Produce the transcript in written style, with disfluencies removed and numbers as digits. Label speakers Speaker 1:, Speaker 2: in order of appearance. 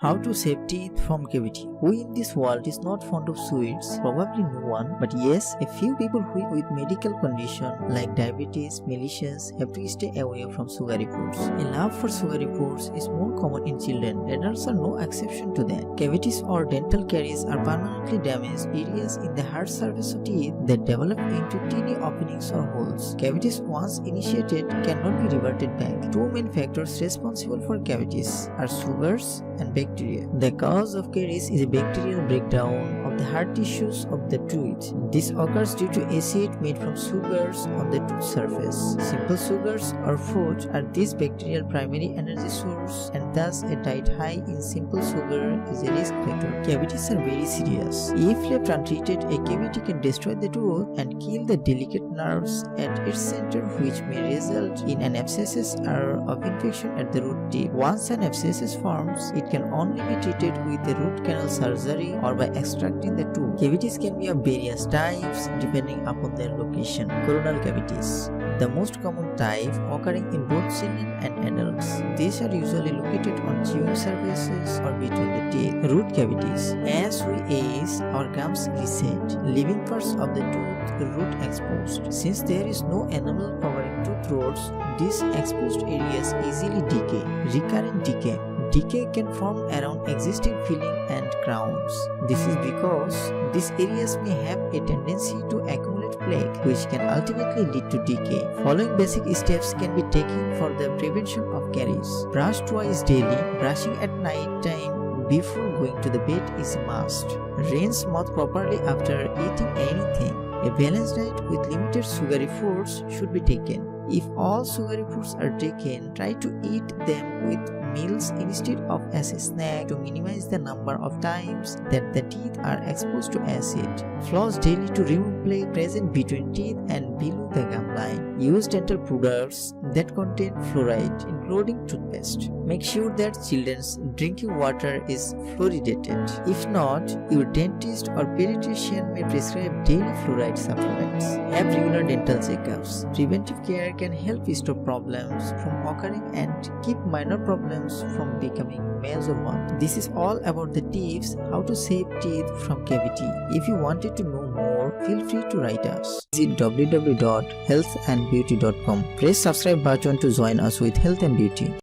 Speaker 1: How to save teeth from cavity. Who in this world is not fond of sweets? Probably no one, but yes, a few people with medical condition like diabetes, mellitus have to stay away from sugary foods. A love for sugary foods is more common in children. Adults are no exception to that. Cavities or dental caries are permanently damaged areas in the hard surface of teeth that develop into teeny openings or holes. Cavities once initiated cannot be reverted back. Two main factors responsible for cavities are sugars and bacteria. The cause of caries is a bacterial breakdown of the hard tissues of the tooth. This occurs due to acid made from sugars on the tooth surface. Simple sugars or food are this bacterial primary energy source, and thus a diet high in simple sugar is a risk factor. Cavities are very serious. If left untreated, a cavity can destroy the tooth and kill the delicate nerves at its center, which may result in an abscess or of infection at the root tip. Once an abscess forms, it can only be treated with a root canal surgery or by extracting the tooth. Cavities can be of various types depending upon their location. Coronal cavities, the most common type occurring in both children and adults. These are usually located on chewing surfaces or between the teeth. Root cavities. As we age, our gums recede, leaving parts of the tooth root exposed. Since there is no enamel covering tooth roots, these exposed areas easily decay. Recurrent decay. Decay can form around existing filling and crowns. This is because these areas may have a tendency to accumulate plaque, which can ultimately lead to decay. Following basic steps can be taken for the prevention of caries. Brush twice daily. Brushing at night time before going to the bed is a must. Rinse mouth properly after eating anything. A balanced diet with limited sugary foods should be taken. If all sugary foods are taken, try to eat them with meals instead of as a snack to minimize the number of times that the teeth are exposed to acid. Floss daily to remove plaque present between teeth and below the gum line. Use dental products that contain fluoride, including toothpaste. Make sure that children's drinking water is fluoridated. If not, your dentist or pediatrician may prescribe daily fluoride supplements. Have regular dental checkups. Preventive care can help stop problems from occurring and keep minor problems from becoming major ones. This is all about the tips how to save teeth from cavity. If you wanted to know more, feel free to write us. Visit www.healthandbeauty.com. Press subscribe button to join us with Health and Beauty.